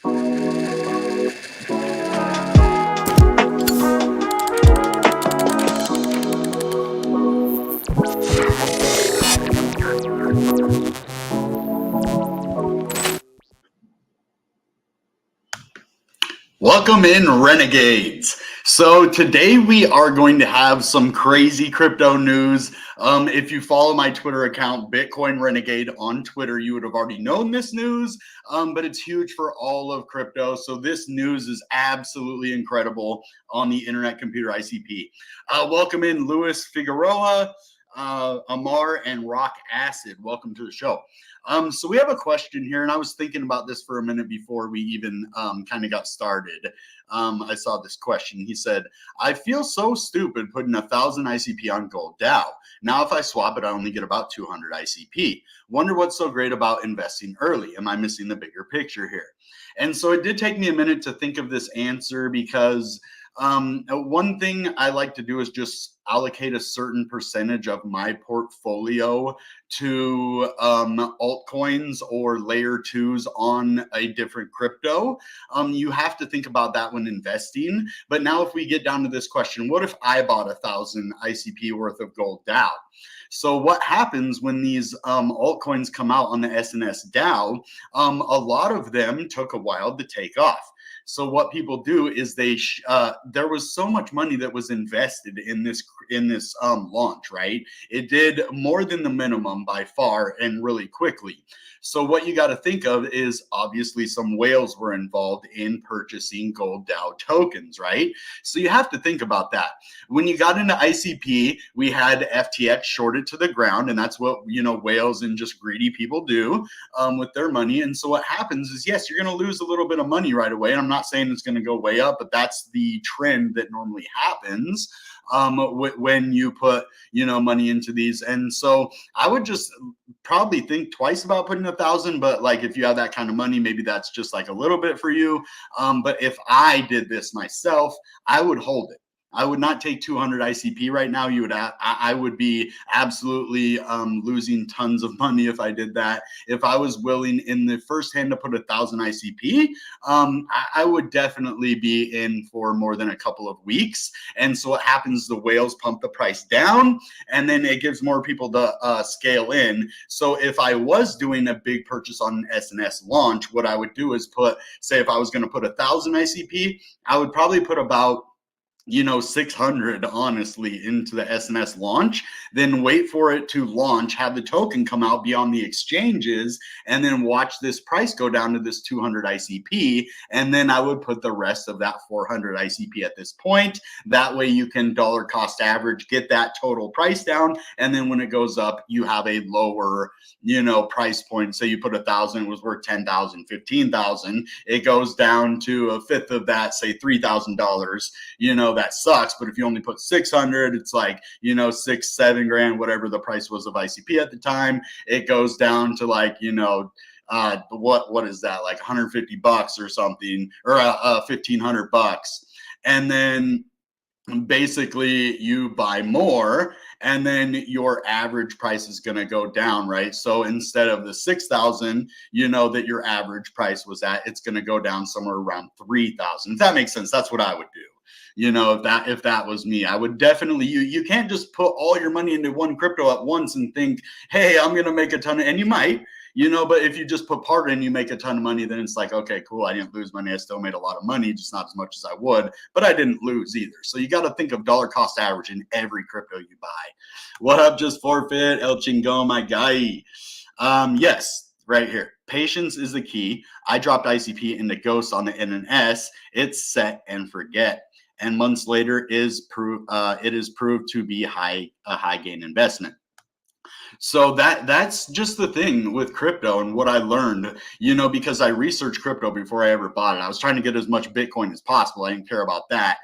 Welcome in, Renegades. So today we are going to have some crazy crypto news. If you follow my Twitter account, Bitcoin Renegade on Twitter, you would have already known this news, but it's huge for all of crypto. So this news is absolutely incredible on the Internet Computer ICP. Welcome in, Luis Figueroa, Amar, and Rock Acid. Welcome to the show. So we have a question here, and I was thinking about this for a minute before we even kind of got started. I saw this question. He said, I feel so stupid putting 1,000 ICP on Gold DAO. Now, if I swap it, I only get about 200 ICP. Wonder what's so great about investing early. Am I missing the bigger picture here? And so it did take me a minute to think of this answer because one thing I like to do is just allocate a certain percentage of my portfolio to altcoins or layer twos on a different crypto. You have to think about that when investing. But now if we get down to this question, what if I bought 1,000 ICP worth of Gold DAO? So what happens when these altcoins come out on the SNS DAO? A lot of them took a while to take off. So what people do is there was so much money that was invested in this launch, right? It did more than the minimum by far and really quickly. So what you got to think of is obviously some whales were involved in purchasing Gold DAO tokens, right? So you have to think about that. When you got into ICP, we had FTX shorted to the ground, and that's what whales and just greedy people do with their money. And so what happens is, yes, you're going to lose a little bit of money right away. And I'm not saying it's going to go way up, but that's the trend that normally happens when you put money into these. And so I would just probably think twice about putting 1,000, but like if you have that kind of money, maybe that's just like a little bit for you. But if I did this myself, I would hold it. I would not take 200 ICP right now. I would be absolutely losing tons of money if I did that. If I was willing in the first hand to put 1,000 ICP, I would definitely be in for more than a couple of weeks. And so what happens, the whales pump the price down, and then it gives more people to scale in. So if I was doing a big purchase on an SNS launch, what I would do is say if I was going to put 1,000 ICP, I would probably put about 600 honestly into the SNS launch, then wait for it to launch, have the token come out, be on the exchanges, and then watch this price go down to this 200 ICP. And then I would put the rest of that 400 ICP at this point. That way you can dollar cost average, get that total price down. And then when it goes up, you have a lower, price point. So you put 1,000, it was worth 10,000, 15,000. It goes down to a fifth of that, say $3,000, that sucks. But if you only put 600, it's like, 6, 7 grand, whatever the price was of ICP at the time. It goes down to like, what is that? Like $150 or something, or $1,500. And then basically you buy more, and then your average price is going to go down, right? So instead of the 6,000, that your average price was at, it's going to go down somewhere around 3,000. If that makes sense, that's what I would do. If that was me, I would definitely, you can't just put all your money into one crypto at once and think, hey, I'm going to make a ton of, and you might, but if you just put part in, you make a ton of money, then it's like, okay, cool. I didn't lose money. I still made a lot of money, just not as much as I would, but I didn't lose either. So you got to think of dollar cost average in every crypto you buy. What up, Just Forfeit, El Chingo, my guy. Yes, right here. Patience is the key. I dropped ICP into Ghost on the NNS. It's set and forget. And months later it is proved to be a high gain investment. So that's just the thing with crypto and what I learned, because I researched crypto before I ever bought it. I was trying to get as much Bitcoin as possible. I didn't care about that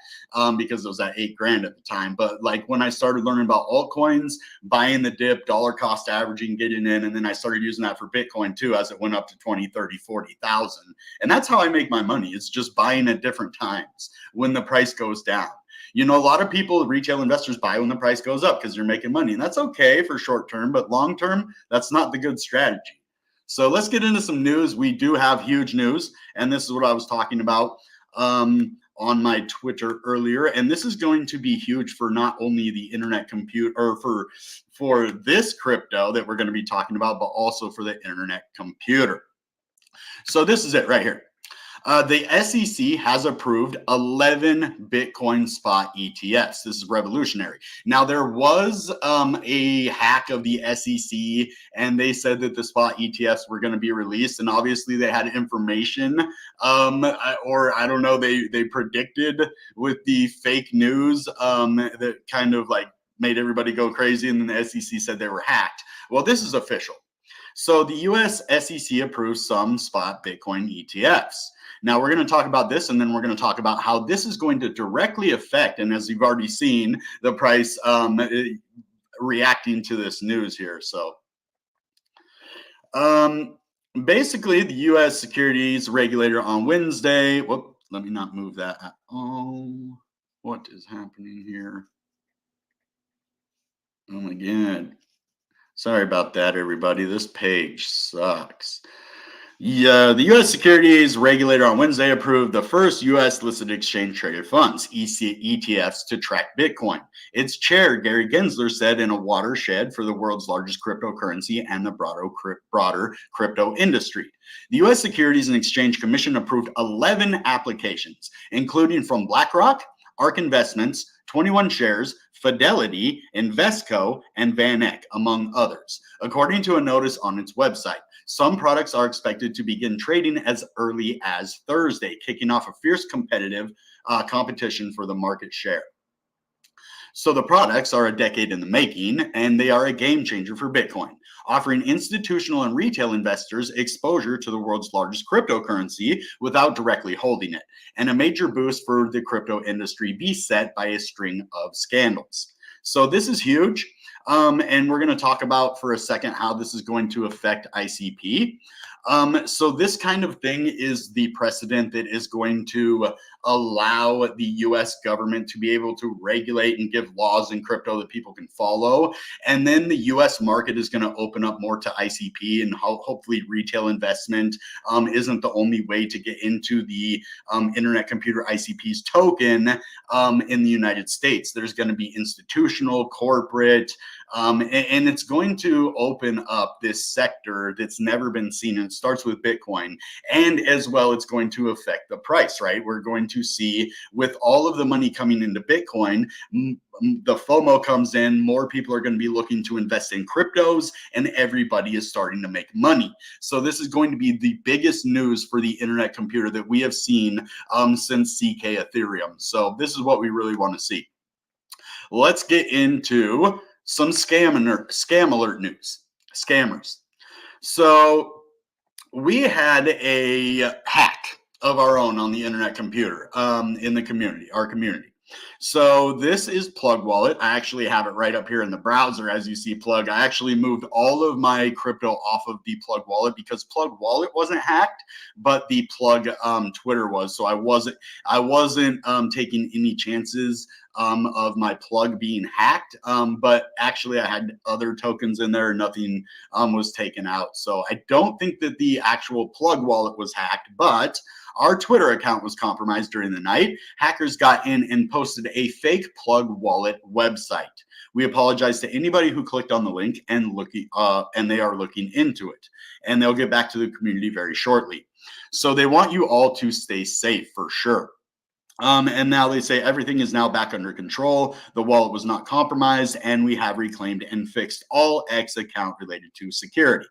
because it was at 8 grand at the time. But like when I started learning about altcoins, buying the dip, dollar cost averaging, getting in, and then I started using that for Bitcoin too, as it went up to 20, 30, 40,000. And that's how I make my money. It's just buying at different times when the price goes down. A lot of people, retail investors, buy when the price goes up because you're making money. And that's okay for short term, but long term, that's not the good strategy. So let's get into some news. We do have huge news, and this is what I was talking about on my Twitter earlier. And this is going to be huge for not only the internet computer, or for this crypto that we're going to be talking about, but also for the internet computer. So this is it right here. The SEC has approved 11 Bitcoin spot ETFs. This is revolutionary. Now, there was a hack of the SEC, and they said that the spot ETFs were going to be released, and obviously they had information, or I don't know, they predicted with the fake news that kind of like made everybody go crazy, and then the SEC said they were hacked. Well, this is official. So the US SEC approved some spot Bitcoin ETFs. Now we're going to talk about this, and then we're going to talk about how this is going to directly affect, and as you've already seen, the price reacting to this news here. So basically, the U.S. securities regulator on Wednesday, whoop, let me not move that at all. What is happening here? Oh my God. Sorry about that, everybody. This page sucks. Yeah, the U.S. securities regulator on Wednesday approved the first U.S. listed exchange traded funds, ETFs, to track Bitcoin. Its chair, Gary Gensler, said in a watershed for the world's largest cryptocurrency and the broader crypto industry. The U.S. Securities and Exchange Commission approved 11 applications, including from BlackRock, ARK Investments, 21 Shares, Fidelity, Invesco, and VanEck, among others, according to a notice on its website. Some products are expected to begin trading as early as Thursday, kicking off a fierce competitive competition for the market share. So the products are a decade in the making, and they are a game changer for Bitcoin, offering institutional and retail investors exposure to the world's largest cryptocurrency without directly holding it, and a major boost for the crypto industry beset by a string of scandals. So this is huge. And we're going to talk about for a second how this is going to affect ICP. So this kind of thing is the precedent that is going to allow the US government to be able to regulate and give laws in crypto that people can follow. And then the US market is going to open up more to ICP, and hopefully retail investment isn't the only way to get into the Internet Computer ICP's token in the United States. There's going to be institutional, corporate, and it's going to open up this sector that's never been seen. And it starts with Bitcoin, and as well, it's going to affect the price, right? We're going to see, with all of the money coming into Bitcoin, the FOMO comes in, more people are going to be looking to invest in cryptos, and everybody is starting to make money. So this is going to be the biggest news for the internet computer that we have seen since CK Ethereum. So this is what we really want to see. Let's get into some scam alert news. Scammers. So we had a hack of our own on the internet computer in the community, our community. So this is Plug Wallet. I actually have it right up here in the browser as you see Plug. I actually moved all of my crypto off of the Plug Wallet because Plug Wallet wasn't hacked, but the Plug Twitter was. So I wasn't taking any chances of my Plug being hacked, but actually I had other tokens in there and nothing was taken out. So I don't think that the actual Plug Wallet was hacked, but our Twitter account was compromised during the night. Hackers got in and posted a fake Plug Wallet website. We apologize to anybody who clicked on the link and they are looking into it. And they'll get back to the community very shortly. So they want you all to stay safe for sure. And now they say everything is now back under control. The wallet was not compromised, and we have reclaimed and fixed all X account related to security.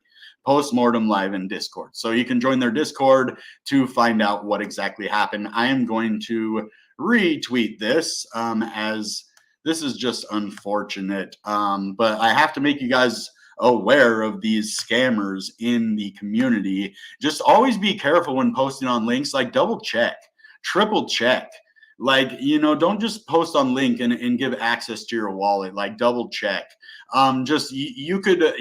Postmortem live in Discord. So you can join their Discord to find out what exactly happened. I am going to retweet this as this is just unfortunate. But I have to make you guys aware of these scammers in the community. Just always be careful when posting on links, like double check, triple check. Like, you know, don't just post on link and give access to your wallet, like double check. You could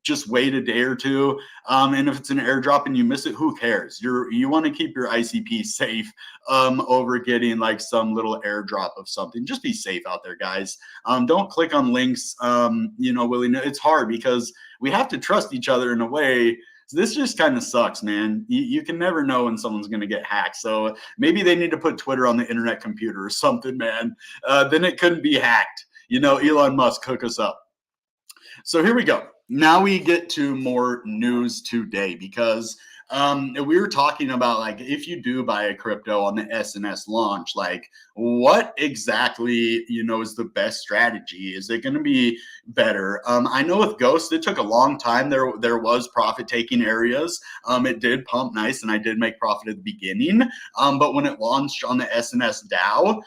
just wait a day or two. And if it's an airdrop and you miss it, who cares? You want to keep your ICP safe over getting like some little airdrop of something. Just be safe out there, guys. Don't click on links, you know, willy-nilly. It's hard because we have to trust each other in a way. This just kind of sucks, man. You can never know when someone's going to get hacked. So maybe they need to put Twitter on the internet computer or something, man. Then it couldn't be hacked. Elon Musk, hook us up. So here we go. Now we get to more news today because we were talking about, like, if you do buy a crypto on the SNS launch, like, what exactly, is the best strategy? Is it going to be better? I know with Ghost, it took a long time. There was profit taking areas. It did pump nice, and I did make profit at the beginning. But when it launched on the SNS DAO,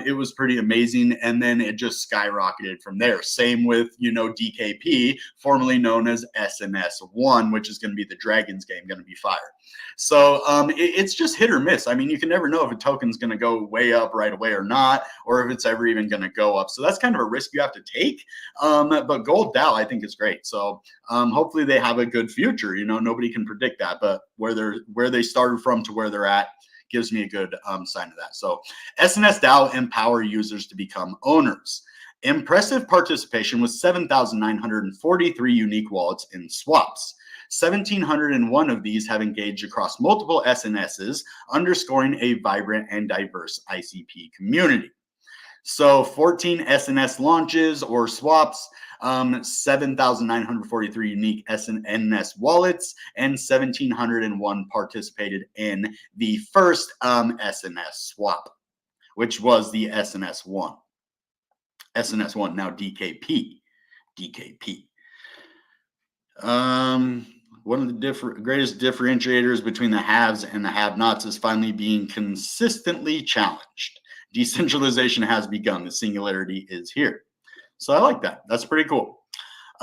it was pretty amazing, and then it just skyrocketed from there. Same with DKP, formerly known as SNS1, which is going to be the Dragons game, going to be fire. So it's just hit or miss. I mean, you can never know if a token's going to go way up right away or not, or if it's ever even going to go up. So that's kind of a risk you have to take. But Gold DAO, I think, is great. So hopefully they have a good future. Nobody can predict that, but where they started from to where they're at gives me a good sign of that. So SNS DAO empower users to become owners. Impressive participation with 7,943 unique wallets in swaps. 1,701 of these have engaged across multiple SNSs, underscoring a vibrant and diverse ICP community. So 14 SNS launches or swaps, 7,943 unique SNS wallets, and 1,701 participated in the first SNS swap, which was the SNS1. SNS1, now DKP. One of the greatest differentiators between the haves and the have-nots is finally being consistently challenged. Decentralization has begun. The singularity is here. So I like that. That's pretty cool.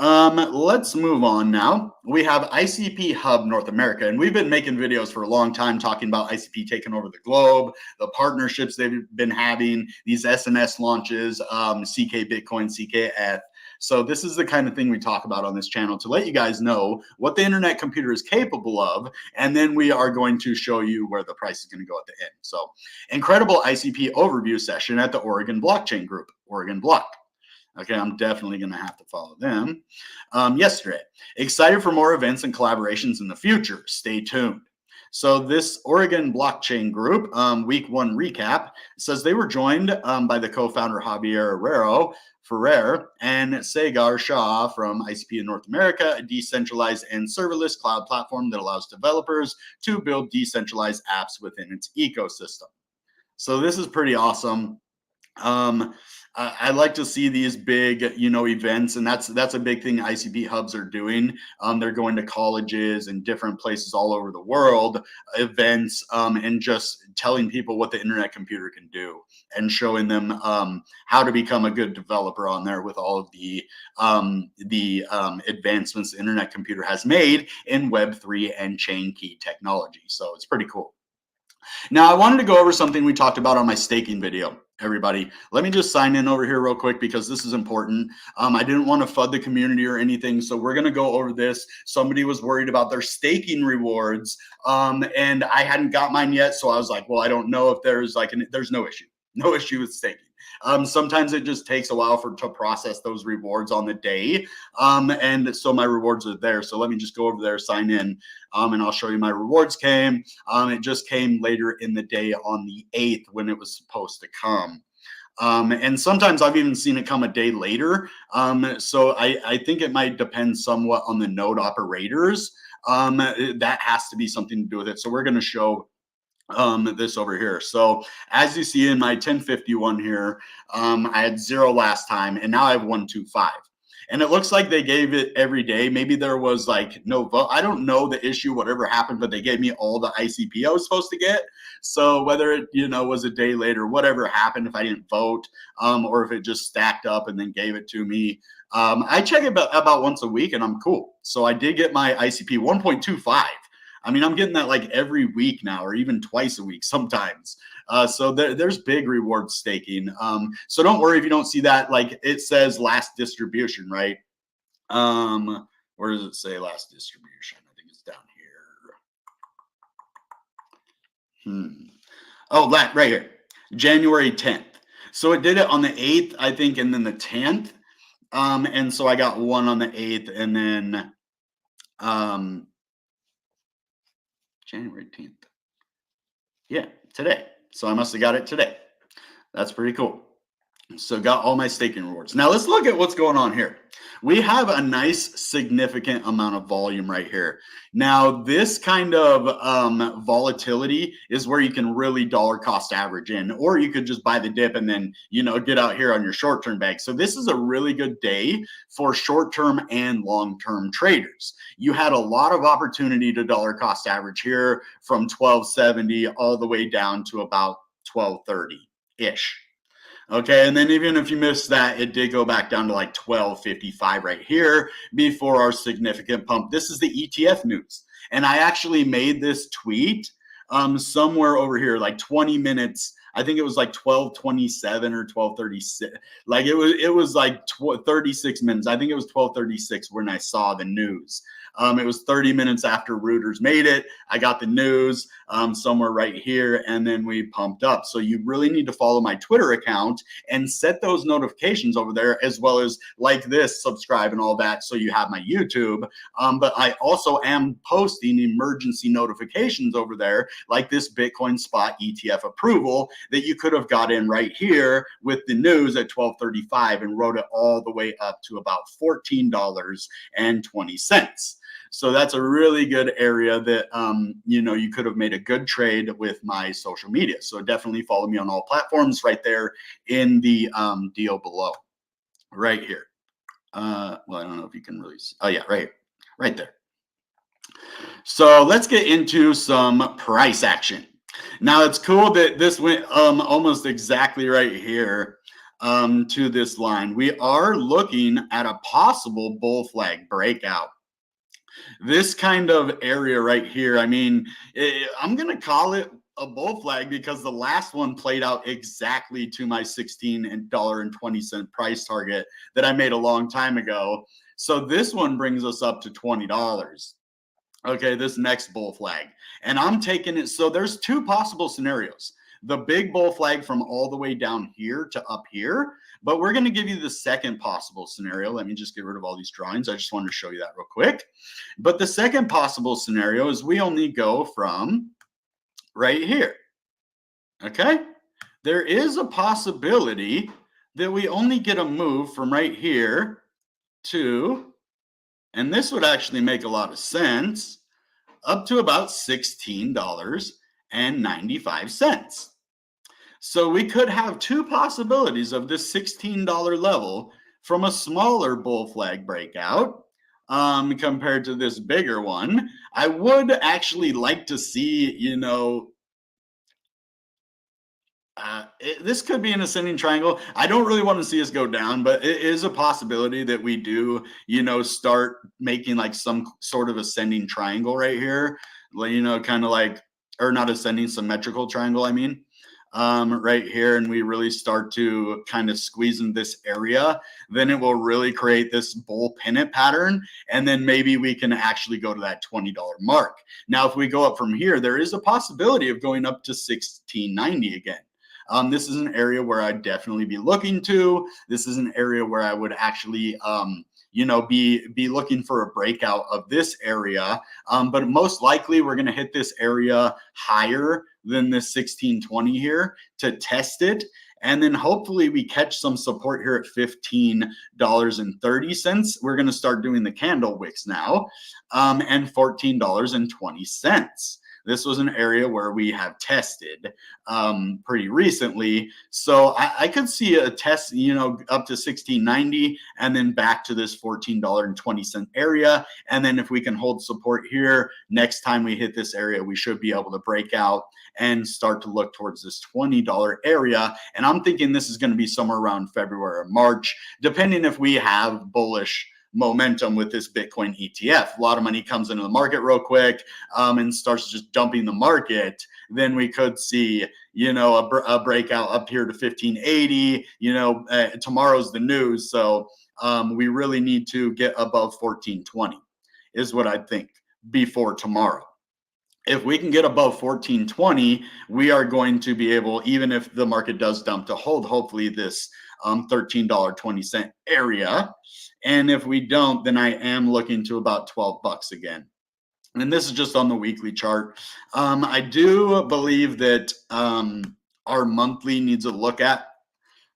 Let's move on now. We have ICP Hub North America, and we've been making videos for a long time talking about ICP taking over the globe, the partnerships they've been having, these SNS launches, CK Bitcoin, CKF. So this is the kind of thing we talk about on this channel to let you guys know what the internet computer is capable of, and then we are going to show you where the price is going to go at the end. So incredible ICP overview session at the Oregon Blockchain Group, Oregon Block. Okay, I'm definitely going to have to follow them. Yesterday, excited for more events and collaborations in the future. Stay tuned. So this Oregon Blockchain Group week 1 recap says they were joined by the co-founder Javier Ferrer and Sagar Shah from ICP in North America, a decentralized and serverless cloud platform that allows developers to build decentralized apps within its ecosystem. So this is pretty awesome. I like to see these big, events, and that's a big thing ICP hubs are doing. They're going to colleges and different places all over the world, events, and just telling people what the internet computer can do and showing them how to become a good developer on there with all of the advancements the internet computer has made in Web3 and chain key technology. So it's pretty cool. Now, I wanted to go over something we talked about on my staking video. Everybody, let me just sign in over here real quick because this is important. I didn't want to FUD the community or anything, so we're going to go over this. Somebody was worried about their staking rewards, and I hadn't got mine yet, so I was like, well, I don't know if there's there's no issue with staking. Sometimes it just takes a while to process those rewards on the day, and so my rewards are there. So let me just go over there, sign in, and I'll show you my rewards came. It just came later in the day on the 8th when it was supposed to come. And sometimes I've even seen it come a day later. So I think it might depend somewhat on the node operators. That has to be something to do with it. So we're going to show this over here. So as you see in my 1051 here, I had 0 last time, and now I have 125. And it looks like they gave it every day. Maybe there was like no vote. I don't know the issue, whatever happened, but they gave me all the ICP I was supposed to get. So whether it, was a day later, whatever happened, if I didn't vote, or if it just stacked up and then gave it to me, I check it about once a week and I'm cool. So I did get my ICP 1.25. I mean, I'm getting that like every week now, or even twice a week sometimes. So there's big reward staking. So don't worry if you don't see that. Like it says last distribution, right? Where does it say last distribution? I think it's down here. Oh, that right here, January 10th. So it did it on the 8th, I think, and then the 10th. And so I got one on the 8th, and then January 10th. Yeah, today. So I must have got it today. That's pretty cool. So got all my staking rewards. Now let's look at what's going on here. We have a nice significant amount of volume right here. Now this kind of volatility is where you can really dollar cost average in, or you could just buy the dip and then, you know, get out here on your short-term bag. So this is a really good day for short-term and long-term traders. You had a lot of opportunity to dollar cost average here from 1270 all the way down to about 1230-ish. Okay, and then even if you missed that, it did go back down to like 1255 right here before our significant pump. This is the ETF news. And I actually made this tweet somewhere over here, like 20 minutes. I think it was like 1227 or 1236. Like it was like 36 minutes. I think it was 1236 when I saw the news. It was 30 minutes after Reuters made it. I got the news somewhere right here, and then we pumped up. So you really need to follow my Twitter account and set those notifications over there, as well as like this, subscribe and all that, so you have my YouTube. But I also am posting emergency notifications over there, like this Bitcoin Spot ETF approval that you could have got in right here with the news at 1235 and wrote it all the way up to about $14.20. So that's a really good area that, you know, you could have made a good trade with my social media. So definitely follow me on all platforms right there in the deal below, right here. Well, I don't know if you can really see. Oh yeah, right there. So let's get into some price action. Now it's cool that this went almost exactly right here to this line. We are looking at a possible bull flag breakout. This kind of area right here, I mean, I'm going to call it a bull flag because the last one played out exactly to my $16.20 price target that I made a long time ago. So this one brings us up to $20. Okay, this next bull flag. And I'm taking it. So there's two possible scenarios. The big bull flag from all the way down here to up here. But we're going to give you the second possible scenario. Let me just get rid of all these drawings. I just wanted to show you that real quick. But the second possible scenario is we only go from right here. Okay? There is a possibility that we only get a move from right here to, and this would actually make a lot of sense, up to about $16.95. So we could have two possibilities of this $16 level from a smaller bull flag breakout compared to this bigger one. I would actually like to see, you know, this could be an ascending triangle. I don't really want to see us go down, but it is a possibility that we do, you know, start making like some sort of ascending triangle right here, you know, kind of like, or not ascending, symmetrical triangle, I mean. Right here, and we really start to kind of squeeze in this area, then it will really create this bull pennant pattern, and then maybe we can actually go to that $20 mark. Now, if we go up from here, there is a possibility of going up to $16.90 again. This is an area where I'd definitely be looking to. This is an area where I would actually you know, be looking for a breakout of this area. But most likely we're going to hit this area higher than this 1620 here to test it. And then hopefully we catch some support here at $15.30. We're going to start doing the candle wicks now, and $14.20. This was an area where we have tested pretty recently. So I could see a test, you know, up to $16.90 and then back to this $14.20 area. And then if we can hold support here, next time we hit this area, we should be able to break out and start to look towards this $20 area. And I'm thinking this is going to be somewhere around February or March, depending if we have bullish momentum with this Bitcoin ETF. A lot of money comes into the market real quick and starts just dumping the market. Then we could see, you know, a breakout up here to 1580. You know, tomorrow's the news. So we really need to get above 1420 is what I think before tomorrow. If we can get above 1420, we are going to be able, even if the market does dump, to hold hopefully this $13.20 area. And if we don't, then I am looking to about $12 again. And this is just on the weekly chart. I do believe that our monthly needs a look at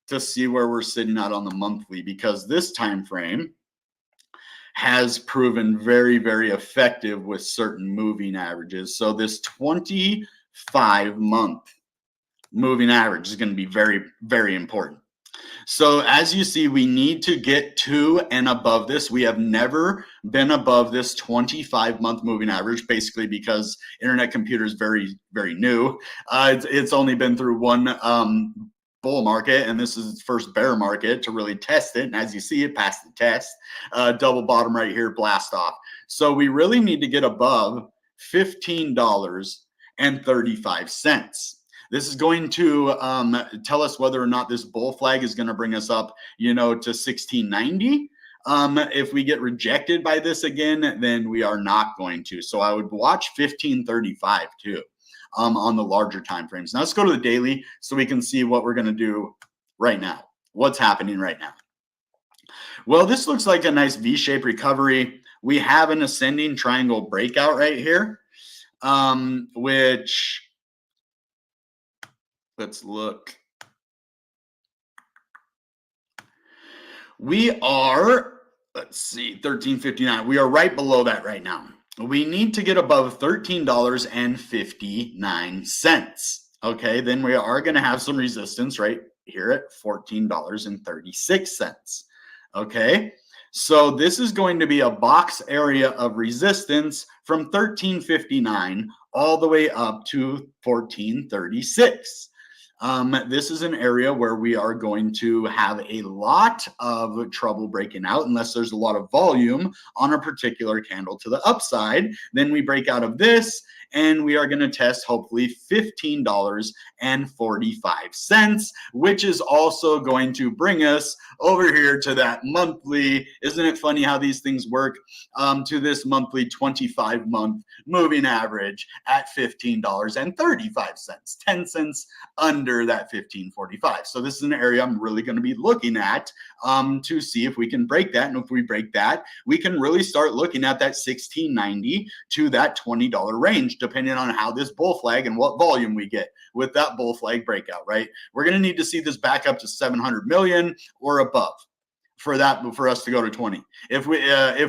to see where we're sitting at on the monthly, because this time frame has proven very, very effective with certain moving averages. So this 25-month moving average is going to be very, very important. So as you see, we need to get to and above this. We have never been above this 25-month moving average, basically because internet computer is very, very new. It's only been through one bull market, and this is its first bear market to really test it. And as you see, it passed the test. Double bottom right here, blast off. So we really need to get above $15.35. This is going to tell us whether or not this bull flag is going to bring us up, to 1690. If we get rejected by this again, then we are not going to. So I would watch 1535 too on the larger time frames. Now let's go to the daily so we can see what we're going to do right now. What's happening right now? Well, this looks like a nice V-shaped recovery. We have an ascending triangle breakout right here, which... let's look. We are, let's see, 1359. We are right below that right now. We need to get above $13.59. Okay, then we are going to have some resistance right here at $14.36. Okay, so this is going to be a box area of resistance from 1359 all the way up to 1436. This is an area where we are going to have a lot of trouble breaking out unless there's a lot of volume on a particular candle to the upside. Then we break out of this and we are going to test hopefully $15.45, which is also going to bring us over here to that monthly. Isn't it funny how these things work? To this monthly 25-month moving average at $15.35, 10 cents under that 15.45. So this is an area I'm really going to be looking at to see if we can break that. And if we break that, we can really start looking at that 16.90 to that $20 range, depending on how this bull flag and what volume we get with that bull flag breakout, right? We're going to need to see this back up to 700 million or above for us to go to 20. If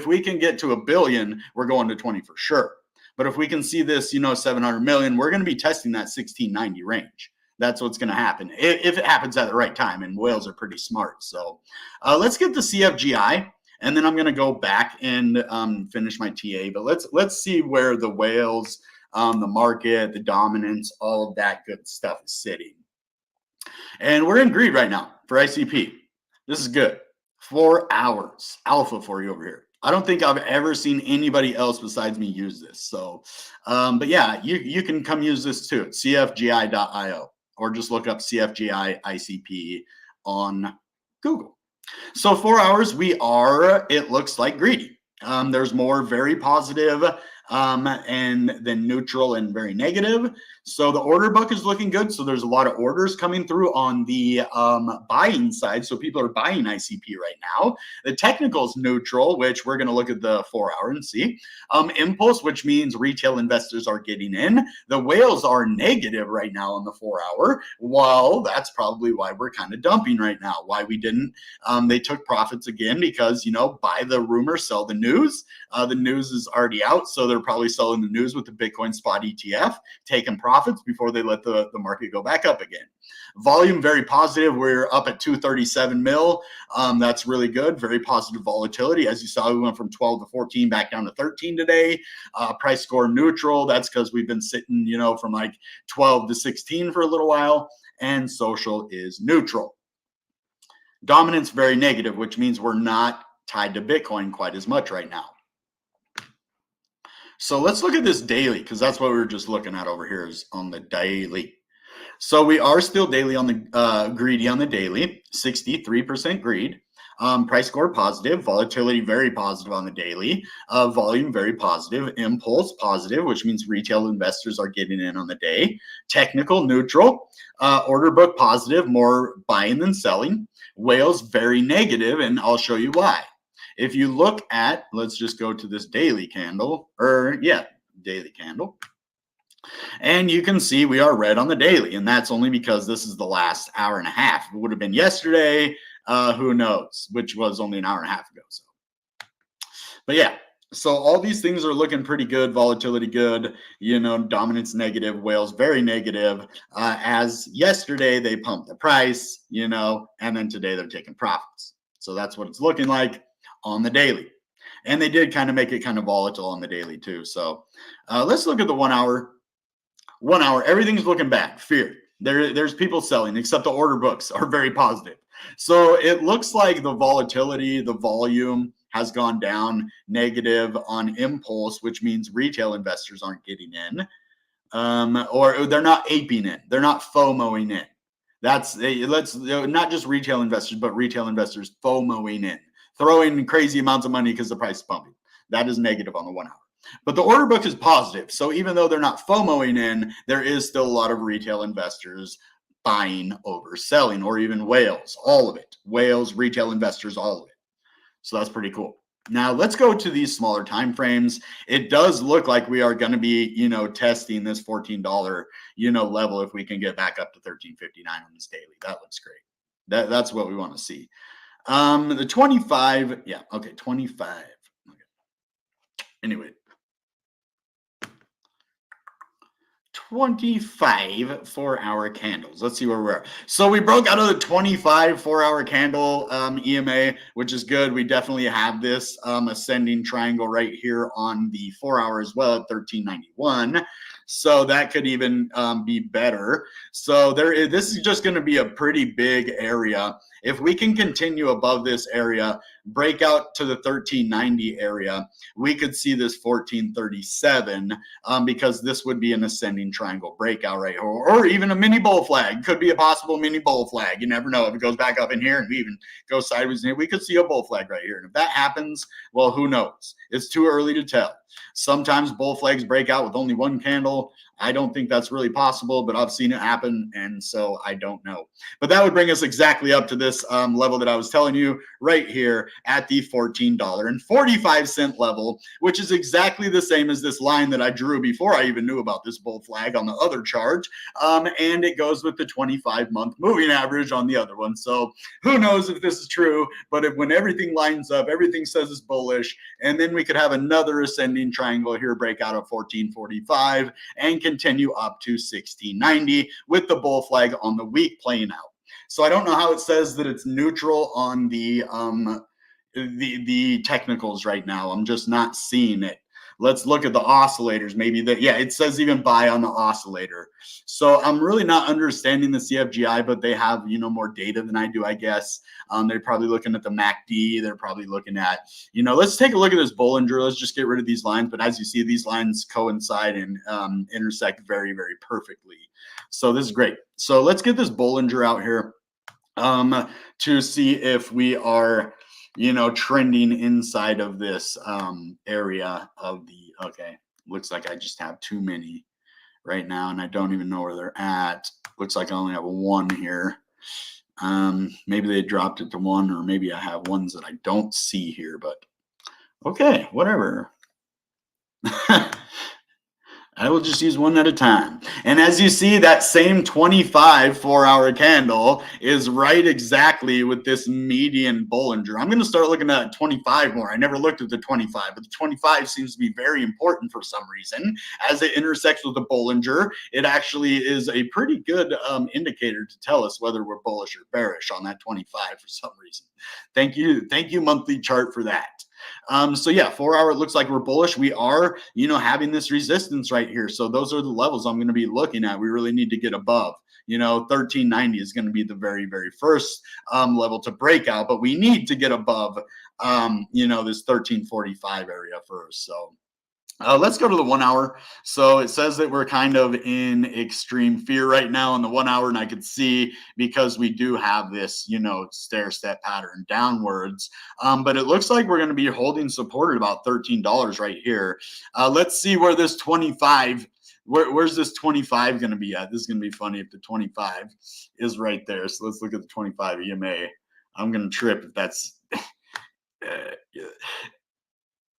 we can get to $1 billion, we're going to 20 for sure. But if we can see this, 700 million, we're going to be testing that 1690 range. That's what's going to happen if it happens at the right time. And whales are pretty smart. So let's get the CFGI, and then I'm going to go back and finish my TA. But let's see where the whales, the market, the dominance, all of that good stuff is sitting. And we're in greed right now for ICP. This is good. 4 hours alpha for you over here. I don't think I've ever seen anybody else besides me use this. So, but yeah, you can come use this too. CFGI.io, or just look up CFGI ICP on Google. So 4 hours, it looks like greedy. There's more very positive and then neutral and very negative. So the order book is looking good. So there's a lot of orders coming through on the buying side. So people are buying ICP right now. The technical is neutral, which we're going to look at the 4 hour and see. Impulse, which means retail investors are getting in. The whales are negative right now on the 4 hour. Well, that's probably why we're kind of dumping right now. Why we didn't. They took profits again because, buy the rumor, sell the news. The news is already out. So they're probably selling the news with the Bitcoin Spot ETF, taking profits before they let the market go back up again. Volume, very positive. We're up at 237 mil. That's really good. Very positive volatility. As you saw, we went from 12 to 14 back down to 13 today. Price score neutral. That's because we've been sitting, from like 12 to 16 for a little while. And social is neutral. Dominance, very negative, which means we're not tied to Bitcoin quite as much right now. So let's look at this daily, because that's what we were just looking at over here is on the daily. So we are still daily on the greedy on the daily, 63% greed. Price score positive, volatility very positive on the daily, volume very positive, impulse positive, which means retail investors are getting in on the day. Technical neutral, order book positive, more buying than selling. Whales very negative, and I'll show you why. If you look at, let's just go to this daily candle, daily candle. And you can see we are red on the daily, and that's only because this is the last hour and a half. If it would have been yesterday, who knows, which was only an hour and a half ago. So, but yeah, so all these things are looking pretty good. Volatility good, dominance negative, whales very negative. As yesterday they pumped the price, and then today they're taking profits. So that's what it's looking like on the daily. And they did kind of make it kind of volatile on the daily too. So let's look at the 1 hour. 1 hour, everything's looking bad. Fear. There's people selling, except the order books are very positive. So it looks like the volatility, the volume has gone down negative on impulse, which means retail investors aren't getting in, or they're not aping in. They're not FOMOing in. Let's not just retail investors, but retail investors FOMOing in, throwing crazy amounts of money because the price is pumping. That is negative on the 1 hour. But the order book is positive. So even though they're not FOMOing in, there is still a lot of retail investors buying over selling, or even whales, all of it. Whales, retail investors, all of it. So that's pretty cool. Now let's go to these smaller time frames. It does look like we are going to be, testing this $14, level if we can get back up to $13.59 on this daily. That looks great. That's what we want to see. The 25, yeah, okay, 25. Okay. Anyway, 25 4-hour candles. Let's see where we're. So we broke out of the 25 4-hour candle EMA, which is good. We definitely have this ascending triangle right here on the 4 hour as well at 1391. So that could even be better. So this is just going to be a pretty big area. If we can continue above this area, break out to the 1390 area, we could see this 1437 because this would be an ascending triangle breakout right here, or even a mini bull flag. Could be a possible mini bull flag. You never know. If it goes back up in here and we even go sideways in here, we could see a bull flag right here. And if that happens, well, who knows? It's too early to tell. Sometimes bull flags break out with only one candle. I don't think that's really possible, but I've seen it happen, and so I don't know. But that would bring us exactly up to this level that I was telling you right here at the $14.45 level, which is exactly the same as this line that I drew before I even knew about this bull flag on the other chart, and it goes with the 25-month moving average on the other one. So who knows if this is true, but when everything lines up, everything says it's bullish, and then we could have another ascending triangle here, break out of 1445 and continue up to 1690 with the bull flag on the week playing out. So I don't know how it says that it's neutral on the technicals right now. I'm just not seeing it. Let's look at the oscillators. Maybe yeah, it says even buy on the oscillator. So I'm really not understanding the CFGI, but they have, more data than I do, I guess. They're probably looking at the MACD. They're probably looking at, let's take a look at this Bollinger. Let's just get rid of these lines. But as you see, these lines coincide and intersect very, very perfectly. So this is great. So let's get this Bollinger out here to see if we are, trending inside of this area of the, okay, looks like I just have too many right now and I don't even know where they're at. Looks like I only have one here. Maybe they dropped it to one, or maybe I have ones that I don't see here, but okay, whatever. I will just use one at a time. And as you see, that same 25 4-hour candle is right exactly with this median Bollinger. I'm going to start looking at 25 more. I never looked at the 25, but the 25 seems to be very important for some reason. As it intersects with the Bollinger, it actually is a pretty good indicator to tell us whether we're bullish or bearish on that 25 for some reason. Thank you, monthly chart, for that. So yeah, 4 hour, it looks like we're bullish. We are, having this resistance right here. So those are the levels I'm going to be looking at. We really need to get above. 1390 is going to be the very, very first level to break out, but we need to get above, this 1345 area first. So let's go to the 1 hour. So it says that we're kind of in extreme fear right now in the 1 hour, and I could see because we do have this, stair step pattern downwards. But it looks like we're going to be holding support at about $13 right here. Let's see where this 25. Where's this 25 going to be at? This is going to be funny if the 25 is right there. So let's look at the 25 EMA. I'm going to trip if that's.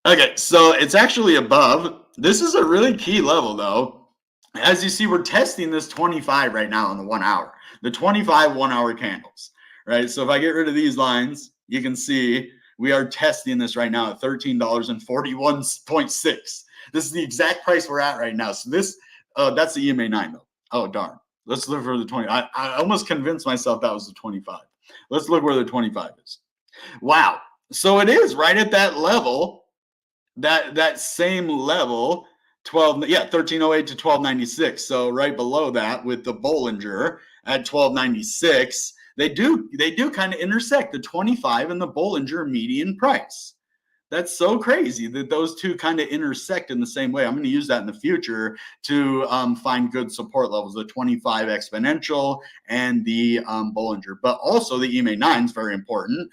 Okay, so it's actually above. This is a really key level though. As you see, we're testing this 25 right now on the 1 hour, the 25 1 hour candles, right? So if I get rid of these lines, you can see we are testing this right now at $13.41.6. This is the exact price we're at right now. So this, that's the EMA 9 though. Oh, darn. Let's look for the 20. I almost convinced myself that was the 25. Let's look where the 25 is. Wow. So it is right at that level, that same level, 1308 to 1296. So right below that with the Bollinger at 1296, they do kind of intersect the 25 and the Bollinger median price. That's so crazy that those two kind of intersect in the same way. I'm going to use that in the future to find good support levels, the 25 exponential and the Bollinger. But also the EMA 9 is very important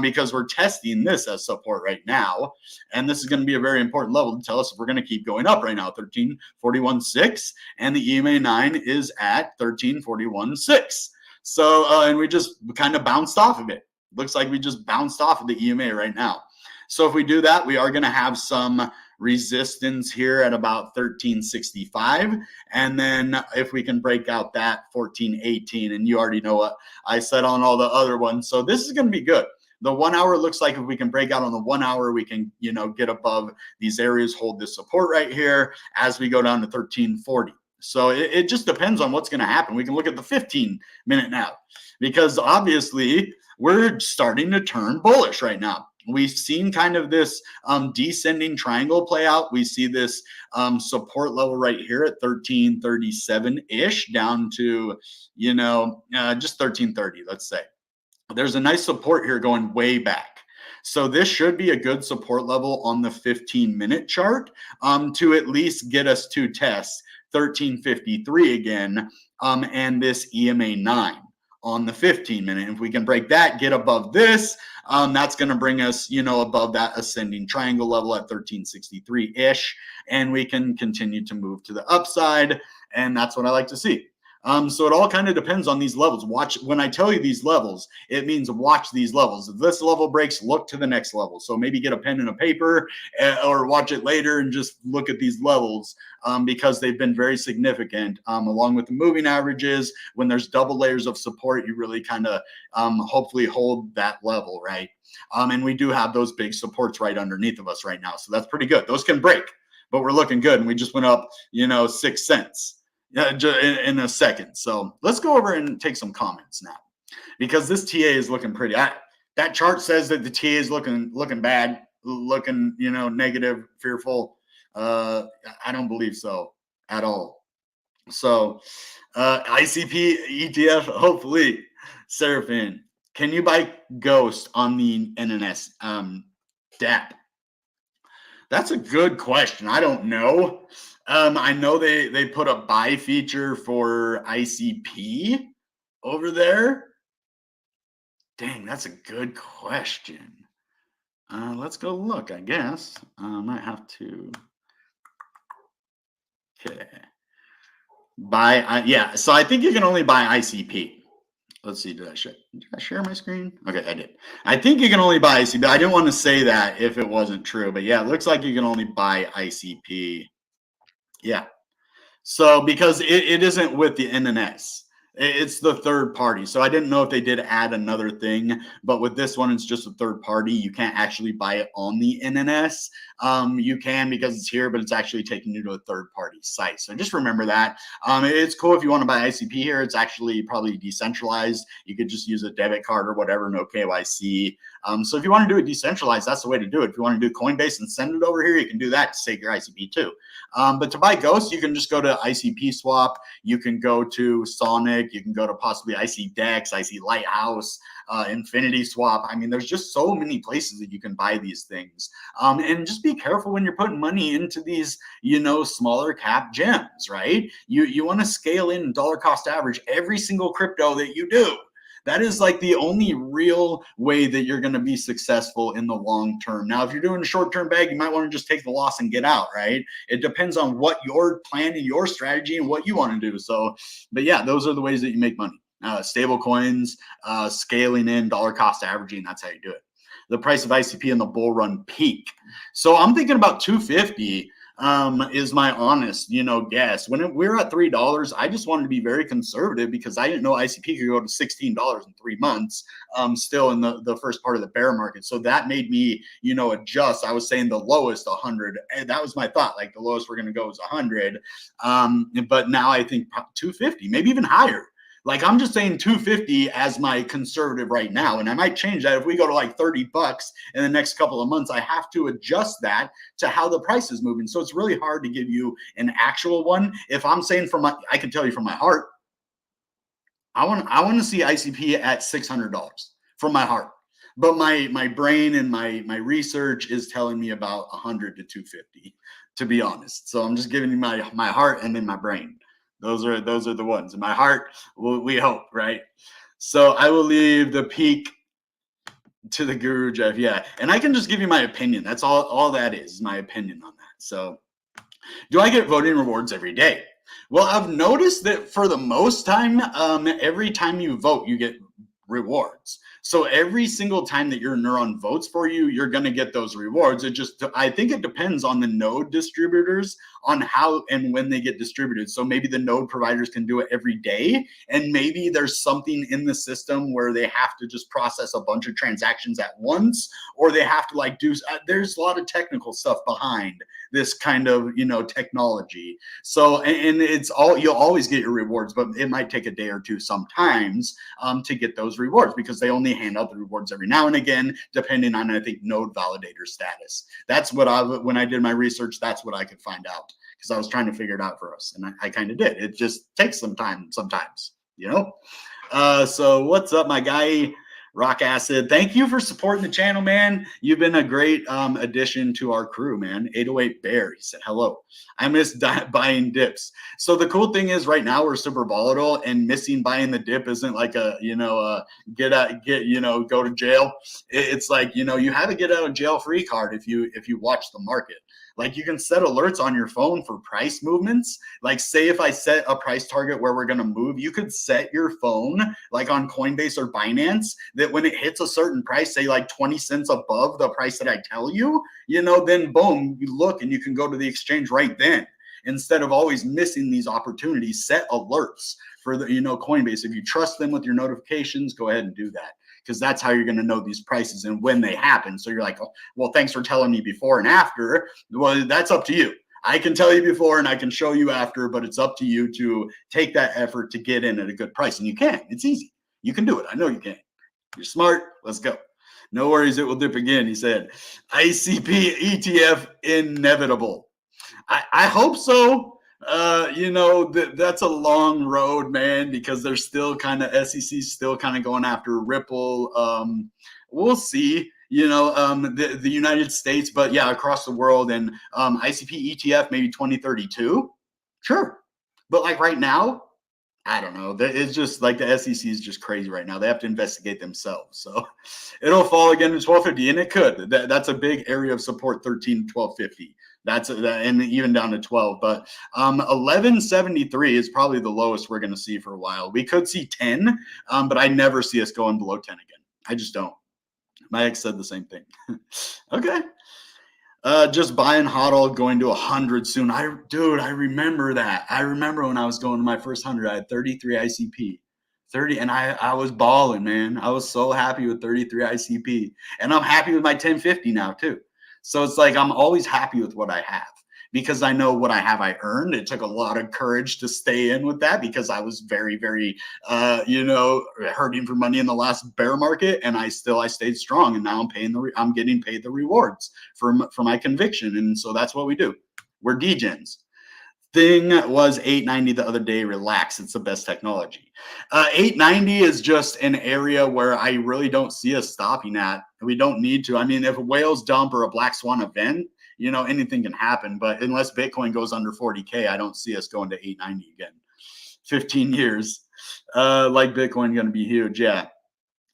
because we're testing this as support right now. And this is going to be a very important level to tell us if we're going to keep going up right now, 1341.6. And the EMA 9 is at 1341.6. So, and we just kind of bounced off of it. Looks like we just bounced off of the EMA right now. So if we do that, we are going to have some resistance here at about 1365. And then if we can break out that 1418, and you already know what I said on all the other ones. So this is going to be good. The 1 hour looks like if we can break out on the 1 hour, we can, get above these areas, hold this support right here as we go down to 1340. So it just depends on what's going to happen. We can look at the 15-minute now because obviously we're starting to turn bullish right now. We've seen kind of this descending triangle play out. We see this support level right here at 1337-ish down to, just 1330, let's say. There's a nice support here going way back. So this should be a good support level on the 15-minute chart to at least get us to test 1353 again and this EMA 9 on the 15-minute. If we can break that, get above this, that's going to bring us, above that ascending triangle level at 1363-ish, and we can continue to move to the upside, and that's what I like to see. So it all kind of depends on these levels. Watch, when I tell you these levels, it means watch these levels. If this level breaks, look to the next level. So maybe get a pen and a paper or watch it later and just look at these levels because they've been very significant along with the moving averages. When there's double layers of support, you really kind of hopefully hold that level, right? And we do have those big supports right underneath of us right now. So that's pretty good. Those can break, but we're looking good. And we just went up, 6 cents. In a second. So let's go over and take some comments now because this TA is looking pretty. That chart says that the TA is looking bad, looking, negative, fearful. I don't believe so at all. So ICP ETF, hopefully. Seraphin, can you buy Ghost on the NNS DApp? That's a good question. I don't know. I know they put a buy feature for ICP over there. Dang, that's a good question. Let's go look, I guess. I might have to. Okay. Yeah, so I think you can only buy ICP. Let's see, did I share my screen? Okay, I did. I think you can only buy ICP. I didn't want to say that if it wasn't true, but yeah, it looks like you can only buy ICP. Yeah. So because it isn't with the NNS, it's the third party. So I didn't know if they did add another thing, but with this one, it's just a third party. You can't actually buy it on the NNS. You can because it's here, but it's actually taking you to a third party site. So just remember that. It's cool if you want to buy ICP here. It's actually probably decentralized. You could just use a debit card or whatever, no KYC. So if you want to do it decentralized, that's the way to do it. If you want to do Coinbase and send it over here, you can do that to stake your ICP too. But to buy Ghost, you can just go to ICP Swap. You can go to Toniq. You can go to possibly ICDEX, IC Lighthouse, Infinity Swap. I mean, there's just so many places that you can buy these things. And just be careful when you're putting money into these, smaller cap gems, right? You want to scale in dollar cost average every single crypto that you do. That is like the only real way that you're going to be successful in the long term. Now, if you're doing a short-term bag, you might want to just take the loss and get out, right? It depends on what your plan and your strategy and what you want to do. So, but yeah, those are the ways that you make money. Stable coins, scaling in, dollar cost averaging, that's how you do it. the price of ICP in the bull run peak. So I'm thinking about 250 is my honest, guess. When we were at $3, I just wanted to be very conservative because I didn't know ICP could go to $16 in 3 months, still in the first part of the bear market. So that made me, adjust. I was saying the lowest 100. And that was my thought. Like the lowest we're going to go is 100. But now I think 250, maybe even higher. Like I'm just saying 250 as my conservative right now. And I might change that if we go to like $30 in the next couple of months. I have to adjust that to how the price is moving. So it's really hard to give you an actual one. If I'm saying I can tell you from my heart, I want to see ICP at $600 from my heart. But my brain and my research is telling me about 100 to 250, to be honest. So I'm just giving you my heart and then my brain. Those are the ones in my heart. We hope, right? So I will leave the peak to the guru, Jeff. Yeah, and I can just give you my opinion. That's all that is my opinion on that. So, do I get voting rewards every day? Well, I've noticed that for the most time, every time you vote, you get rewards. So every single time that your neuron votes for you, you're going to get those rewards. I think it depends on the node distributors on how and when they get distributed. So maybe the node providers can do it every day. And maybe there's something in the system where they have to just process a bunch of transactions at once, or they have to there's a lot of technical stuff behind this kind of, technology. So, and you'll always get your rewards, but it might take a day or two sometimes to get those rewards because they only hand out the rewards every now and again, depending on, I think, node validator status. That's what when I did my research, that's what I could find out because I was trying to figure it out for us. And I kind of did. It just takes some time sometimes, So what's up, my guy? Rock Acid, thank you for supporting the channel, man. You've been a great addition to our crew, man. 808 Bear, he said, hello. I miss buying dips. So the cool thing is right now we're super volatile and missing buying the dip isn't like go to jail. It's like, you have a get out of jail free card if you watch the market. Like you can set alerts on your phone for price movements. Like say if I set a price target where we're going to move, you could set your phone like on Coinbase or Binance that when it hits a certain price, say like 20 cents above the price that I tell you, then boom, you look and you can go to the exchange right then. Instead of always missing these opportunities, set alerts for the, Coinbase. If you trust them with your notifications, go ahead and do that. Because that's how you're going to know these prices and when they happen. So you're like, oh, well, thanks for telling me before and after. Well, that's up to you. I can tell you before and I can show you after, but it's up to you to take that effort to get in at a good price. And you can. It's easy. You can do it. I know you can. You're smart. Let's go. No worries. It will dip again. He said, ICP ETF inevitable. I hope so. That's a long road, man, because they're still kind of SEC's still kind of going after Ripple. We'll see, the United States, but yeah, across the world and ICP ETF, maybe 2032. Sure. But like right now, I don't know. It's just like the SEC is just crazy right now. They have to investigate themselves. So it'll fall again to 1250, and it could. That's a big area of support, 13 to 1250. And even down to 12. But 1173 is probably the lowest we're going to see for a while. We could see 10, but I never see us going below 10 again. I just don't. My ex said the same thing. Okay. Just buying HODL going to 100 soon. I remember that. I remember when I was going to my first 100, I had 33 ICP. 30, and I was balling, man. I was so happy with 33 ICP. And I'm happy with my 1050 now too. So it's like I'm always happy with what I have because I know what I have I earned. It took a lot of courage to stay in with that because I was very, very, hurting for money in the last bear market, and I stayed strong. And now I'm getting paid the rewards for my conviction, and so that's what we do. We're degens. Thing was 890 the other day. Relax, it's the best technology. 890 is just an area where I really don't see us stopping at. We don't need to. I mean, if a whales dump or a black swan event, anything can happen. But unless Bitcoin goes under 40K, I don't see us going to 890 again. 15 years, like Bitcoin, going to be huge. Yeah.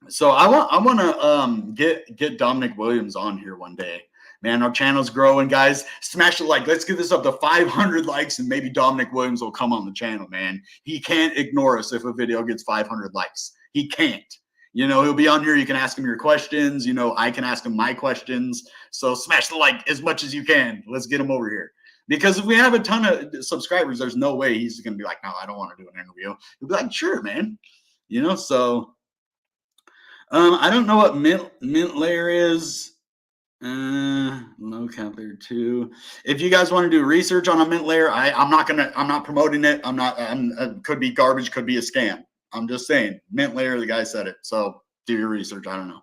So I want to get Dominic Williams on here one day. Man, our channel's growing, guys. Smash a like. Let's get this up to 500 likes, and maybe Dominic Williams will come on the channel, man. He can't ignore us if a video gets 500 likes. He can't. You know, he'll be on here. You can ask him your questions. You know, I can ask him my questions. So smash the like as much as you can. Let's get him over here. Because if we have a ton of subscribers, there's no way he's going to be like, no, I don't want to do an interview. He'll be like, sure, man. You know, so I don't know what mint layer is. Low cap layer 2. If you guys want to do research on a mint layer, I'm not promoting it. Could be garbage, could be a scam. I'm just saying, mint layer, the guy said it. So do your research. I don't know.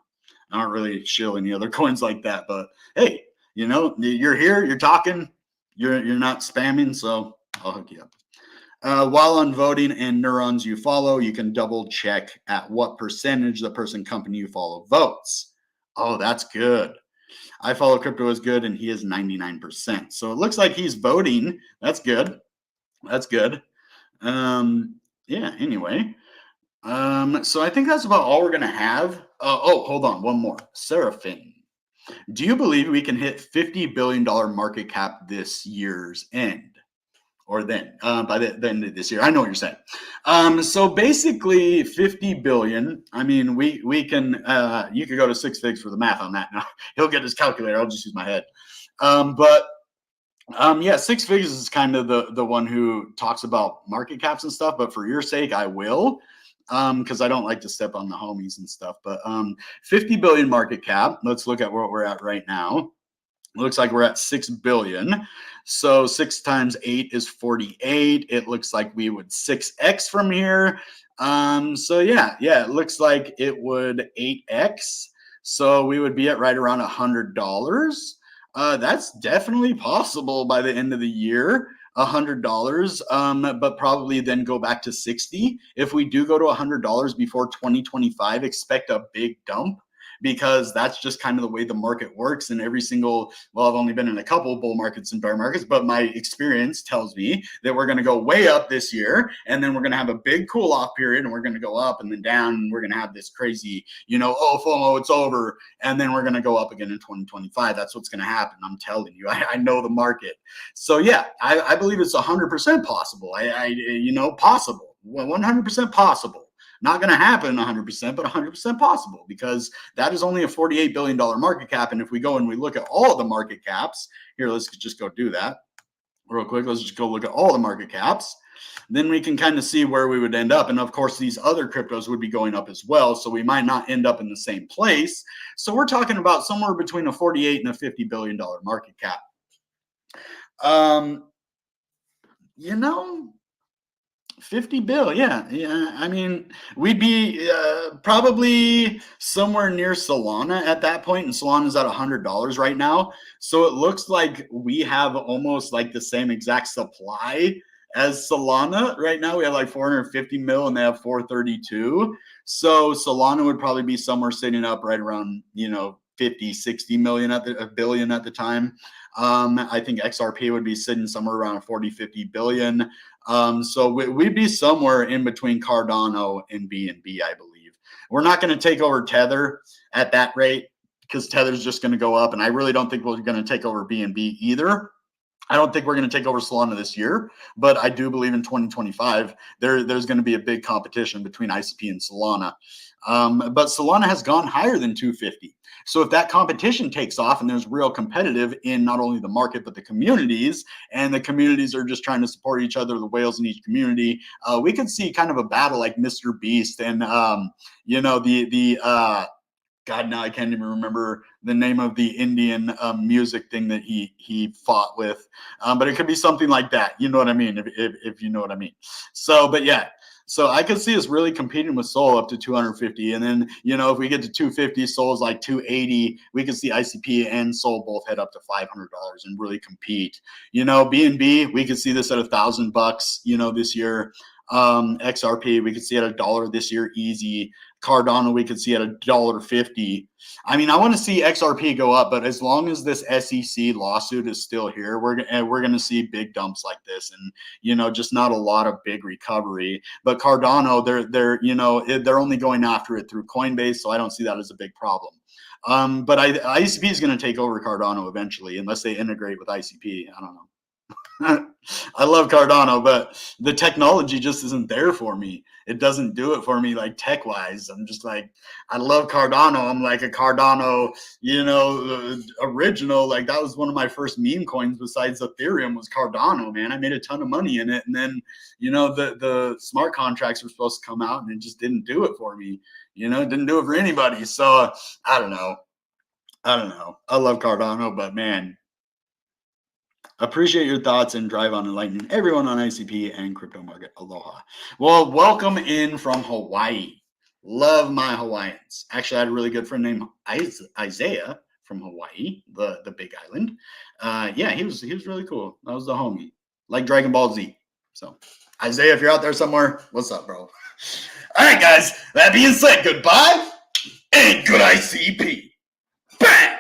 I don't really shill any other coins like that, but hey, you know, you're here, you're talking, you're not spamming, so I'll hook you up. While on voting and neurons you follow, you can double check at what percentage the person company you follow votes. Oh, that's good. I follow crypto is good, and he is 99%. So it looks like he's voting. That's good. That's good. Yeah, anyway. So I think that's about all we're going to have. Oh, hold on. One more. Seraphim. Do you believe we can hit $50 billion market cap this year's end? Or then, by the end of this year? I know what you're saying. So basically 50 billion. I mean, we can, you could go to 6 figs for the math on that. Now he'll get his calculator. I'll just use my head. Yeah, 6 figures is kind of the one who talks about market caps and stuff, but for your sake, I will, because I don't like to step on the homies and stuff. But 50 billion market cap. Let's look at where we're at right now. Looks like we're at 6 billion. So 6 times 8 is 48. It looks like we would 6x from here. So yeah, it looks like it would 8x. So we would be at right around $100. That's definitely possible by the end of the year. $100, but probably then go back to 60. If we do go to $100 before 2025, expect a big dump, because that's just kind of the way the market works. And every single, well, I've only been in a couple of bull markets and bear markets, but my experience tells me that we're going to go way up this year, and then we're going to have a big cool off period, and we're going to go up and then down, and we're going to have this crazy, you know, oh, FOMO, it's over, and then we're going to go up again in 2025. That's what's going to happen. I'm telling you, I know the market. So yeah, I believe it's 100% possible. You know, possible, 100% possible. Not going to happen 100%, but 100% possible, because that is only a $48 billion market cap. And if we go and we look at all of the market caps, here, let's just go do that real quick. Let's just go look at all the market caps. Then we can kind of see where we would end up. And of course, these other cryptos would be going up as well. So we might not end up in the same place. So we're talking about somewhere between a 48 and a $50 billion market cap. You know, 50 bill, yeah. I mean, we'd be probably somewhere near Solana at that point, and Solana's at $100 right now. So it looks like we have almost like the same exact supply as Solana right now. We have like 450 mil, and they have 432. So Solana would probably be somewhere sitting up right around, you know, 50, 60 million billion at the time. I think XRP would be sitting somewhere around 40, 50 billion. So we'd be somewhere in between Cardano and BNB, I believe. We're not going to take over Tether at that rate, because Tether's just going to go up. And I really don't think we're going to take over BNB either. I don't think we're going to take over Solana this year, but I do believe in 2025, there's going to be a big competition between ICP and Solana. But Solana has gone higher than 250. So if that competition takes off and there's real competitive in not only the market, but the communities, and the communities are just trying to support each other, the whales in each community, we could see kind of a battle like Mr. Beast and, you know, God, now I can't even remember the name of the Indian music thing that he fought with, but it could be something like that. You know what I mean? If you know what I mean. So, but yeah, so I could see us really competing with Sol up to 250, and then, you know, if we get to 250, Sol's like 280. We could see ICP and Sol both head up to $500 and really compete. You know, BNB, we could see this at $1,000, you know, this year. XRP, we could see at $1 this year, easy. Cardano, we could see at $1.50. I mean, I want to see XRP go up, but as long as this SEC lawsuit is still here, we're going to see big dumps like this, and, you know, just not a lot of big recovery. But Cardano, they're only going after it through Coinbase, so I don't see that as a big problem. But ICP is going to take over Cardano eventually, unless they integrate with ICP. I don't know. I love Cardano, but the technology just isn't there for me. It doesn't do it for me, like tech wise. I'm just like, I love Cardano. I'm like a Cardano, original. Like that was one of my first meme coins besides Ethereum was Cardano, man. I made a ton of money in it. And then, the smart contracts were supposed to come out and it just didn't do it for me. It didn't do it for anybody. So I don't know. I love Cardano, but man, appreciate your thoughts and drive on enlightening everyone on ICP and crypto market. Aloha. Well, welcome in from Hawaii. Love my Hawaiians. Actually, I had a really good friend named Isaiah from Hawaii, the big island. Yeah, he was really cool. That was the homie. Like Dragon Ball Z. So Isaiah, if you're out there somewhere, what's up, bro? All right, guys. That being said, goodbye and good ICP. Bang!